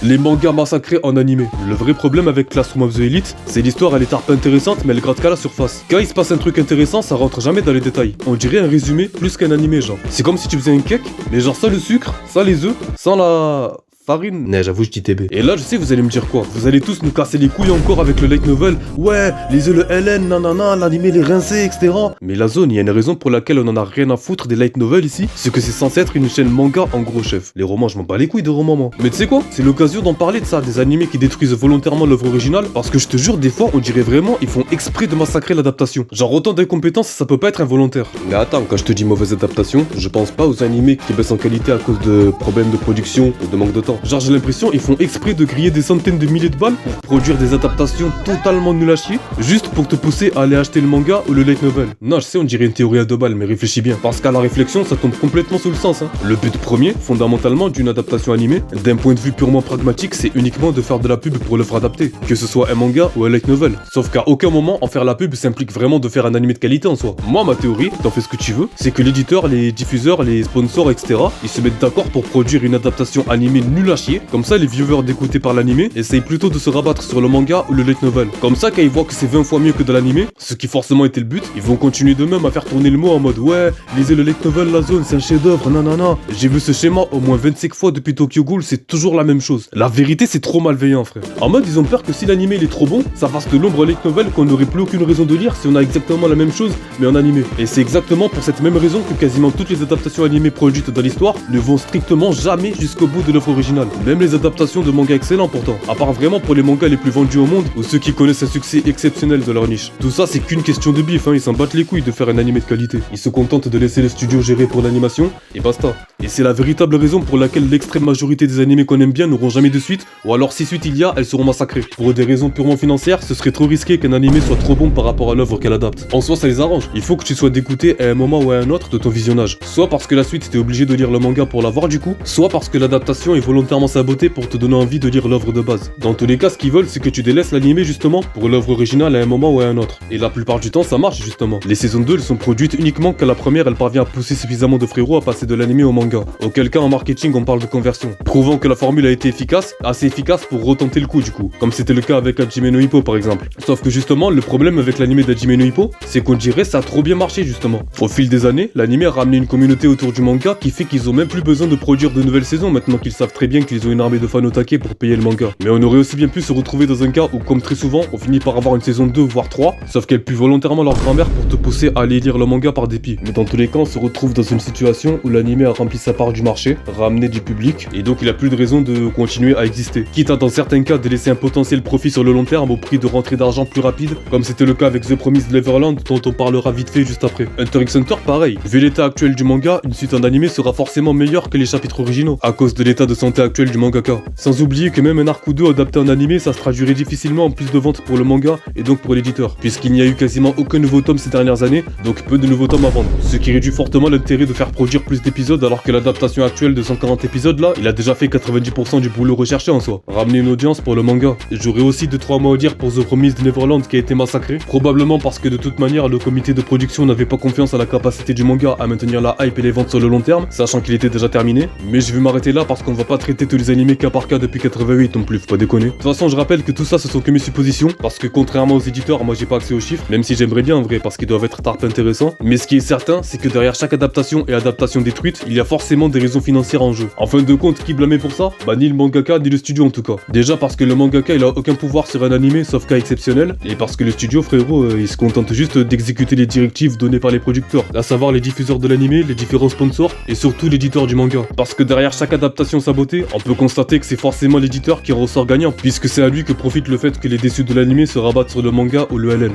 Les mangas massacrés en animé. Le vrai problème avec Classroom of the Elite, c'est l'histoire elle est un peu intéressante mais elle gratte qu'à la surface. Quand il se passe un truc intéressant, ça rentre jamais dans les détails. On dirait un résumé plus qu'un animé genre. C'est comme si tu faisais un cake, mais genre sans le sucre, sans les œufs, sans la... farine. Nee, j'avoue, je dis TB. Et là, je sais, vous allez me dire quoi? Vous allez tous nous casser les couilles encore avec le light novel. Ouais, lisez le LN, nanana, l'animé les rincés, etc. Mais la zone, il y a une raison pour laquelle on en a rien à foutre des light novels ici. C'est que c'est censé être une chaîne manga en gros chef. Les romans, je m'en bats les couilles de romans, moi. Mais tu sais quoi? C'est l'occasion d'en parler de ça, des animés qui détruisent volontairement l'œuvre originale. Parce que je te jure, des fois, on dirait vraiment, ils font exprès de massacrer l'adaptation. Genre, autant d'incompétence, ça peut pas être involontaire. Mais attends, quand je te dis mauvaise adaptation, je pense pas aux animés qui baissent en qualité à cause de problèmes de production ou de manque de temps. Genre, j'ai l'impression, ils font exprès de griller des centaines de milliers de balles pour produire des adaptations totalement nulles à chier, juste pour te pousser à aller acheter le manga ou le light novel. Non, je sais, on dirait une théorie à deux balles, mais réfléchis bien. Parce qu'à la réflexion, ça tombe complètement sous le sens. Le but premier, fondamentalement, d'une adaptation animée, d'un point de vue purement pragmatique, c'est uniquement de faire de la pub pour l'œuvre adaptée, que ce soit un manga ou un light novel. Sauf qu'à aucun moment, en faire la pub s'implique vraiment de faire un animé de qualité en soi. Moi, ma théorie, t'en fais ce que tu veux, c'est que l'éditeur, les diffuseurs, les sponsors, etc., ils se mettent d'accord pour produire une adaptation animée nulle à chier. Comme ça, les viewers dégoûtés par l'animé essayent plutôt de se rabattre sur le manga ou le light novel. Comme ça, quand ils voient que c'est 20 fois mieux que de l'animé, ce qui forcément était le but, ils vont continuer d'eux-mêmes à faire tourner le mot en mode ouais, lisez le light novel, la zone, c'est un chef-d'œuvre, nanana. J'ai vu ce schéma au moins 25 fois depuis Tokyo Ghoul, c'est toujours la même chose. La vérité, c'est trop malveillant, frère. En mode, ils ont peur que si l'animé il est trop bon, ça fasse de l'ombre light novel qu'on n'aurait plus aucune raison de lire si on a exactement la même chose, mais en animé. Et c'est exactement pour cette même raison que quasiment toutes les adaptations animées produites dans l'histoire ne vont strictement jamais jusqu'au bout de l'œuvre originale. Même les adaptations de mangas excellents pourtant, à part vraiment pour les mangas les plus vendus au monde ou ceux qui connaissent un succès exceptionnel de leur niche. Tout ça c'est qu'une question de bif, ils s'en battent les couilles de faire un animé de qualité. Ils se contentent de laisser les studios gérer pour l'animation et basta. Et c'est la véritable raison pour laquelle l'extrême majorité des animés qu'on aime bien n'auront jamais de suite, ou alors si suite il y a, elles seront massacrées. Pour des raisons purement financières, ce serait trop risqué qu'un animé soit trop bon par rapport à l'œuvre qu'elle adapte. En soi ça les arrange, il faut que tu sois dégoûté à un moment ou à un autre de ton visionnage. Soit parce que la suite t'es obligé de lire le manga pour l'avoir du coup, soit parce que l'adaptation est volontairement sabotée pour te donner envie de lire l'œuvre de base. Dans tous les cas, ce qu'ils veulent, c'est que tu délaisses l'animé justement pour l'œuvre originale à un moment ou à un autre. Et la plupart du temps, ça marche justement. Les saisons 2, elles sont produites uniquement quand la première, elle parvient à pousser suffisamment de frérots à passer de l'animé au manga. Auquel cas, en marketing, on parle de conversion. Prouvant que la formule a été efficace, assez efficace pour retenter le coup du coup. Comme c'était le cas avec Hajime no Ippo par exemple. Sauf que justement, le problème avec l'animé d'Hajime no Ippo, c'est qu'on dirait ça a trop bien marché justement. Au fil des années, l'animé a ramené une communauté autour du manga qui fait qu'ils ont même plus besoin de produire de nouvelles saisons maintenant qu'ils savent très bien qu'ils ont une armée de fans au taquet pour payer le manga. Mais on aurait aussi bien pu se retrouver dans un cas où, comme très souvent, on finit par avoir une saison 2 voire 3, sauf qu'elle pue volontairement leur grand-mère pour te pousser à aller lire le manga par dépit. Mais dans tous les cas, on se retrouve dans une situation où l'animé a rempli sa part du marché, ramené du public, et donc il a plus de raison de continuer à exister. Quitte à dans certains cas délaisser un potentiel profit sur le long terme au prix de rentrée d'argent plus rapide, comme c'était le cas avec The Promised Neverland dont on parlera vite fait juste après. Hunter x Hunter pareil, vu l'état actuel du manga, une suite en animé sera forcément meilleure que les chapitres originaux, à cause de l'état de santé actuel du mangaka. Sans oublier que même un arc ou deux adapté en animé, ça se traduirait difficilement en plus de ventes pour le manga et donc pour l'éditeur, puisqu'il n'y a eu quasiment aucun nouveau tome ces dernières années, donc peu de nouveaux tomes à vendre. Ce qui réduit fortement l'intérêt de faire produire plus d'épisodes alors que l'adaptation actuelle de 140 épisodes là, il a déjà fait 90% du boulot recherché en soi. Ramener une audience pour le manga. J'aurais aussi 2-3 mots à dire pour The Promised Neverland qui a été massacré, probablement parce que de toute manière le comité de production n'avait pas confiance à la capacité du manga à maintenir la hype et les ventes sur le long terme, sachant qu'il était déjà terminé. Mais je vais m'arrêter là parce qu'on va pas traiter tous les animés cas par cas depuis 88 non plus, faut pas déconner. De toute façon, je rappelle que tout ça ce sont que mes suppositions, parce que contrairement aux éditeurs, moi j'ai pas accès aux chiffres, même si j'aimerais bien en vrai parce qu'ils doivent être tarp intéressants. Mais ce qui est certain, c'est que derrière chaque adaptation et adaptation détruite, il y a forcément des raisons financières en jeu. En fin de compte, qui blâmer pour ça? Bah ni le mangaka ni le studio en tout cas. Déjà parce que le mangaka il a aucun pouvoir sur un animé sauf cas exceptionnel, et parce que le studio frérot il se contente juste d'exécuter les directives données par les producteurs, à savoir les diffuseurs de l'animé, les différents sponsors et surtout l'éditeur du manga. Parce que derrière chaque adaptation sabotée, on peut constater que c'est forcément l'éditeur qui en ressort gagnant, puisque c'est à lui que profite le fait que les déçus de l'animé se rabattent sur le manga ou le LN.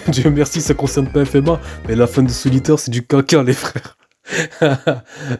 Dieu merci, ça concerne pas FMA, mais la fin de Solitaire c'est du caca les frères.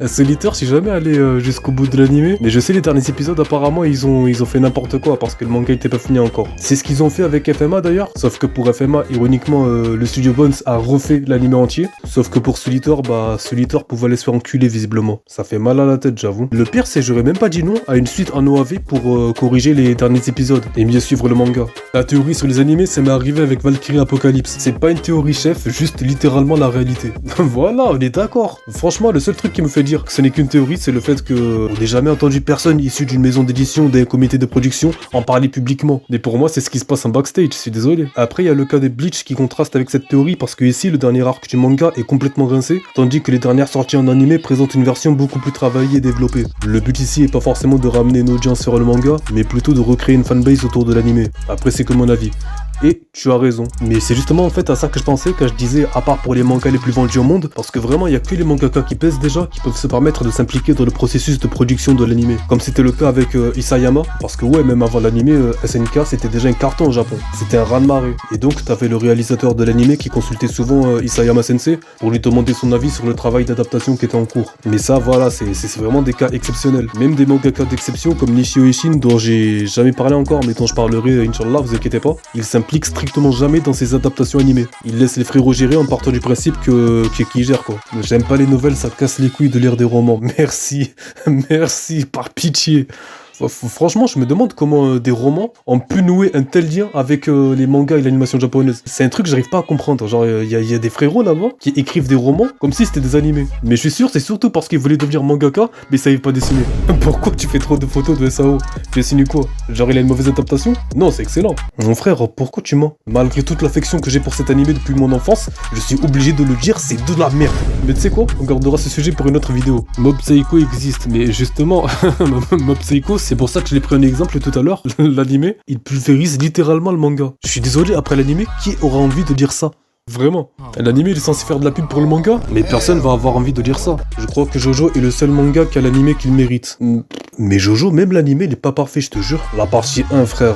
Solitaire, je suis jamais allé jusqu'au bout de l'animé, mais je sais les derniers épisodes apparemment ils ont fait n'importe quoi parce que le manga était pas fini encore. C'est ce qu'ils ont fait avec FMA d'ailleurs, sauf que pour FMA, ironiquement, le studio Bones a refait l'animé entier, sauf que pour Solitaire, bah Solitaire pouvait aller se faire enculer visiblement. Ça fait mal à la tête, j'avoue. Le pire c'est j'aurais même pas dit non à une suite en OAV pour corriger les derniers épisodes et mieux suivre le manga. La théorie sur les animés, ça m'est arrivé avec Valkyrie Apocalypse. C'est pas une théorie chef, juste littéralement la réalité. Voilà, on est d'accord. Franchement, le seul truc qui me fait dire que ce n'est qu'une théorie, c'est le fait que on n'ait jamais entendu personne issu d'une maison d'édition, d'un comité de production en parler publiquement. Mais pour moi, c'est ce qui se passe en backstage, je suis désolé. Après, il y a le cas des Bleach qui contraste avec cette théorie parce que ici, le dernier arc du manga est complètement rincé, tandis que les dernières sorties en animé présentent une version beaucoup plus travaillée et développée. Le but ici est pas forcément de ramener une audience sur le manga, mais plutôt de recréer une fanbase autour de l'animé. Après, c'est que mon avis. Et tu as raison. Mais c'est justement en fait à ça que je pensais quand je disais à part pour les mangas les plus vendus au monde, parce que vraiment il y a que les mangaka qui pèsent déjà qui peuvent se permettre de s'impliquer dans le processus de production de l'animé. Comme c'était le cas avec Isayama, parce que ouais, même avant l'animé, SNK c'était déjà un carton au Japon. C'était un raz-de-marée. Et donc t'avais le réalisateur de l'animé qui consultait souvent Isayama Sensei pour lui demander son avis sur le travail d'adaptation qui était en cours. Mais ça voilà, c'est vraiment des cas exceptionnels. Même des mangaka d'exception comme Nishio Ishin dont j'ai jamais parlé encore mais dont je parlerai Inch'Allah, vous inquiétez pas, il s'implique strictement jamais dans ses adaptations animées. Il laisse les frérots gérer en partant du principe que qui gère quoi. J'aime pas les nouvelles, ça casse les couilles de lire des romans. Merci, merci, par pitié. Franchement, je me demande comment des romans ont pu nouer un tel lien avec les mangas et l'animation japonaise. C'est un truc que j'arrive pas à comprendre. Genre, il y a des frérots là-bas qui écrivent des romans comme si c'était des animés. Mais je suis sûr, c'est surtout parce qu'ils voulaient devenir mangaka, mais ils savaient pas dessiner. Pourquoi tu fais trop de photos de SAO? Tu dessines quoi? Genre, il a une mauvaise adaptation? Non, c'est excellent. Mon frère, pourquoi tu mens? Malgré toute l'affection que j'ai pour cet animé depuis mon enfance, je suis obligé de le dire, c'est de la merde. Mais tu sais quoi? On gardera ce sujet pour une autre vidéo. Mob Psycho existe, mais justement, Mob Psycho, c'est pour ça que je l'ai pris un exemple tout à l'heure. L'animé, il pulvérise littéralement le manga. Je suis désolé, après l'animé, qui aura envie de dire ça? Vraiment. L'animé il est censé faire de la pub pour le manga, mais personne va avoir envie de lire ça. Je crois que Jojo est le seul manga qui a l'animé qu'il mérite. Mais Jojo, même l'animé, il est pas parfait, je te jure. La partie 1, frère...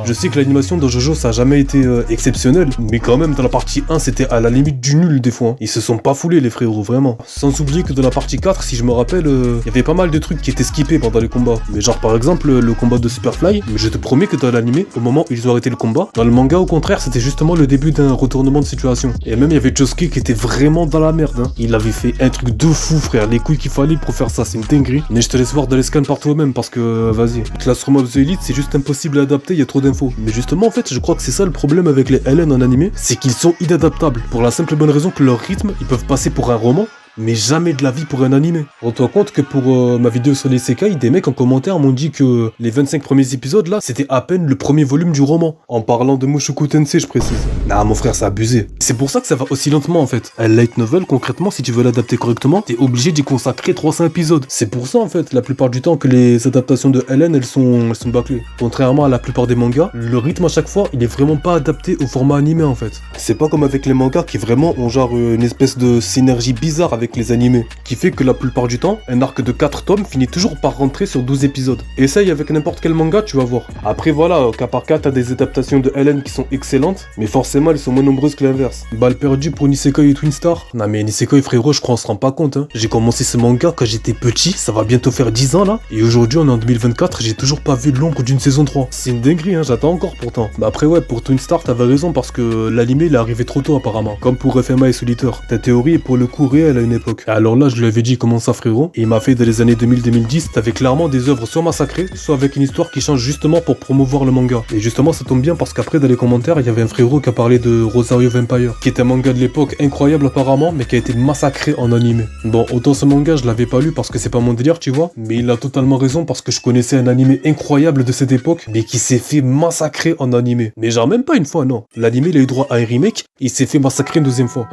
Je sais que l'animation de Jojo ça a jamais été exceptionnel, mais quand même dans la partie 1 c'était à la limite du nul des fois. Ils se sont pas foulés les frérots, vraiment. Sans oublier que dans la partie 4, si je me rappelle, il y avait pas mal de trucs qui étaient skippés pendant les combats. Mais genre par exemple le combat de Superfly, mais je te promets que dans l'animé, au moment où ils ont arrêté le combat, dans le manga au contraire c'était justement le début d'un retournement de situation. Et même il y avait Josuke qui était vraiment dans la merde. Hein. Il avait fait un truc de fou frère, les couilles qu'il fallait pour faire ça, c'est une dinguerie. Mais je te laisse voir dans les scans par toi-même parce que vas-y. Classroom of the Elite c'est juste impossible à adapter, il y a trop d'infos. Mais justement en fait je crois que c'est ça le problème avec les LN en animé, c'est qu'ils sont inadaptables. Pour la simple et bonne raison que leur rythme, ils peuvent passer pour un roman, mais jamais de la vie pour un animé. Rends-toi compte que pour ma vidéo sur les Sekai, des mecs en commentaire m'ont dit que les 25 premiers épisodes là, c'était à peine le premier volume du roman. En parlant de Mushoku Tensei, je précise. Nah, mon frère, c'est abusé. C'est pour ça que ça va aussi lentement en fait. Un light novel, concrètement, si tu veux l'adapter correctement, t'es obligé d'y consacrer 300 épisodes. C'est pour ça en fait, la plupart du temps, que les adaptations de LN, elles sont bâclées. Contrairement à la plupart des mangas, le rythme à chaque fois, il est vraiment pas adapté au format animé en fait. C'est pas comme avec les mangas qui vraiment ont genre une espèce de synergie bizarre avec les animés, qui fait que la plupart du temps, un arc de 4 tomes finit toujours par rentrer sur 12 épisodes. Essaye avec n'importe quel manga, tu vas voir. Après voilà, au cas par cas, t'as des adaptations de LN qui sont excellentes, mais forcément elles sont moins nombreuses que l'inverse. Balle perdue pour Nisekoi et Twin Star. Non mais Nisekoi frérot, je crois on se rend pas compte hein. J'ai commencé ce manga quand j'étais petit, ça va bientôt faire 10 ans là, et aujourd'hui on est en 2024, j'ai toujours pas vu l'ombre d'une saison 3. C'est une dinguerie hein, j'attends encore pourtant. Mais après ouais, pour Twin Star t'avais raison parce que l'animé il est arrivé trop tôt apparemment. Comme pour FMA et Solitaire. Ta théorie est pour le coup réelle à une époque. Alors là, je lui avais dit comment ça frérot, et il m'a fait dans les années 2000-2010, t'avais clairement des œuvres soit massacrées, soit avec une histoire qui change justement pour promouvoir le manga. Et justement ça tombe bien parce qu'après dans les commentaires, il y avait un frérot qui a parlé de Rosario Vampire, qui est un manga de l'époque incroyable apparemment, mais qui a été massacré en animé. Bon, autant ce manga je l'avais pas lu parce que c'est pas mon délire tu vois, mais il a totalement raison parce que je connaissais un animé incroyable de cette époque, mais qui s'est fait massacrer en animé. Mais genre même pas une fois non, l'animé il a eu droit à un remake, il s'est fait massacrer une deuxième fois.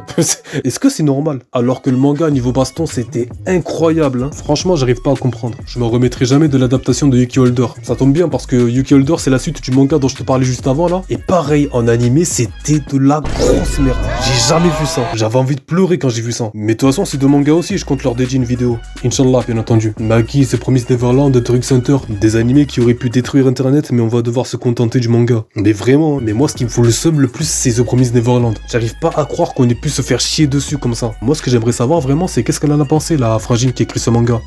Est-ce que c'est normal? Alors que le manga niveau baston c'était incroyable hein. Franchement j'arrive pas à comprendre. Je me remettrai jamais de l'adaptation de Yuki Holder. Ça tombe bien parce que Yuki Holder c'est la suite du manga dont je te parlais juste avant là. Et pareil en animé c'était de la grosse merde. J'ai jamais vu ça. J'avais envie de pleurer quand j'ai vu ça. Mais de toute façon c'est de manga aussi, je compte leur dédier une vidéo. Inch'Allah bien entendu. Maggie, The Promised Neverland, Drug Center. Des animés qui auraient pu détruire internet mais on va devoir se contenter du manga. Mais vraiment, mais moi ce qui me fout le seum le plus c'est The Promised Neverland. J'arrive pas à croire qu'on ait pu se faire chier dessus comme ça. Moi ce que j'aimerais savoir vraiment c'est qu'est-ce qu'elle en a pensé la frangine qui écrit ce manga.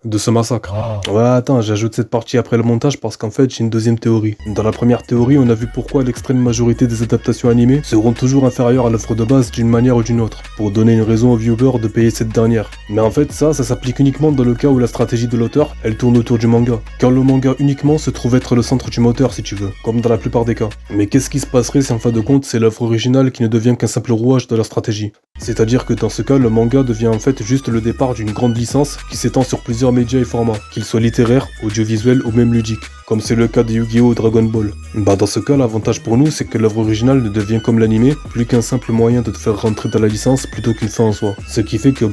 de ce massacre. Ouais, attends, j'ajoute cette partie après le montage parce qu'en fait, j'ai une deuxième théorie. Dans la première théorie, on a vu pourquoi l'extrême majorité des adaptations animées seront toujours inférieures à l'œuvre de base d'une manière ou d'une autre, pour donner une raison aux viewers de payer cette dernière. Mais en fait, ça s'applique uniquement dans le cas où la stratégie de l'auteur, elle tourne autour du manga. Car le manga uniquement se trouve être le centre du moteur si tu veux, comme dans la plupart des cas. Mais qu'est-ce qui se passerait si en fin de compte, c'est l'œuvre originale qui ne devient qu'un simple rouage de la stratégie? C'est-à-dire que dans ce cas, le manga devient en fait juste le départ d'une grande licence qui s'étend sur plusieurs médias et formats, qu'ils soient littéraires, audiovisuels ou même ludiques, comme c'est le cas de Yu-Gi-Oh! Ou Dragon Ball. Bah dans ce cas, l'avantage pour nous, c'est que l'œuvre originale ne devient comme l'animé, plus qu'un simple moyen de te faire rentrer dans la licence plutôt qu'une fin en soi. Ce qui fait que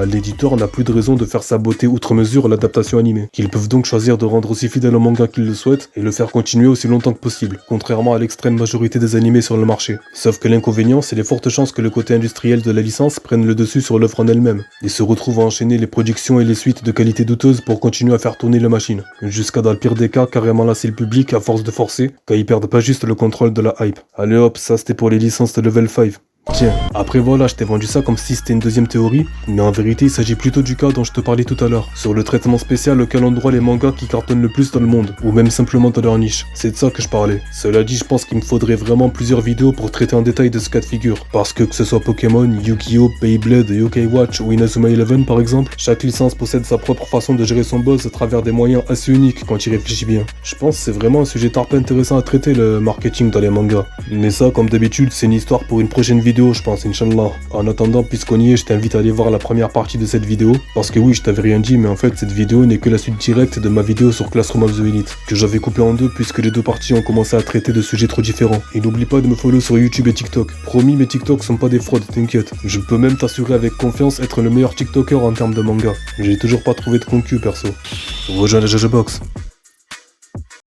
l'éditeur n'a plus de raison de faire saboter outre mesure l'adaptation animée. Qu'ils peuvent donc choisir de rendre aussi fidèle au manga qu'ils le souhaitent et le faire continuer aussi longtemps que possible, contrairement à l'extrême majorité des animés sur le marché. Sauf que l'inconvénient, c'est les fortes chances que le côté industriel de la licence prenne le dessus sur l'œuvre en elle-même, et se retrouve à enchaîner les productions et les suites de qualité douteuse pour continuer à faire tourner la machine. Jusqu'à dans le pire des cas, carrément lasser le public à force de forcer, car ils perdent pas juste le contrôle de la hype. Allez hop, ça c'était pour les licences de level 5. Tiens, après voilà, je t'ai vendu ça comme si c'était une deuxième théorie, mais en vérité il s'agit plutôt du cas dont je te parlais tout à l'heure, sur le traitement spécial auquel ont droit les mangas qui cartonnent le plus dans le monde, ou même simplement dans leur niche. C'est de ça que je parlais. Cela dit, je pense qu'il me faudrait vraiment plusieurs vidéos pour traiter en détail de ce cas de figure, parce que ce soit Pokémon, Yu-Gi-Oh, Beyblade, Yokai Watch ou Inazuma Eleven par exemple, chaque licence possède sa propre façon de gérer son buzz à travers des moyens assez uniques quand tu y réfléchis bien. Je pense que c'est vraiment un sujet tarpé intéressant à traiter, le marketing dans les mangas. Mais ça, comme d'habitude, c'est une histoire pour une prochaine vidéo, je pense, Inch'Allah. En attendant, puisqu'on y est, je t'invite à aller voir la première partie de cette vidéo, parce que oui, je t'avais rien dit, mais en fait, cette vidéo n'est que la suite directe de ma vidéo sur Classroom of the Elite, que j'avais coupé en deux puisque les deux parties ont commencé à traiter de sujets trop différents. Et n'oublie pas de me follow sur YouTube et TikTok. Promis, mes TikTok sont pas des fraudes, t'inquiète. Je peux même t'assurer avec confiance être le meilleur TikToker en termes de manga. J'ai toujours pas trouvé de concu, perso. Rejoins la JajaBox.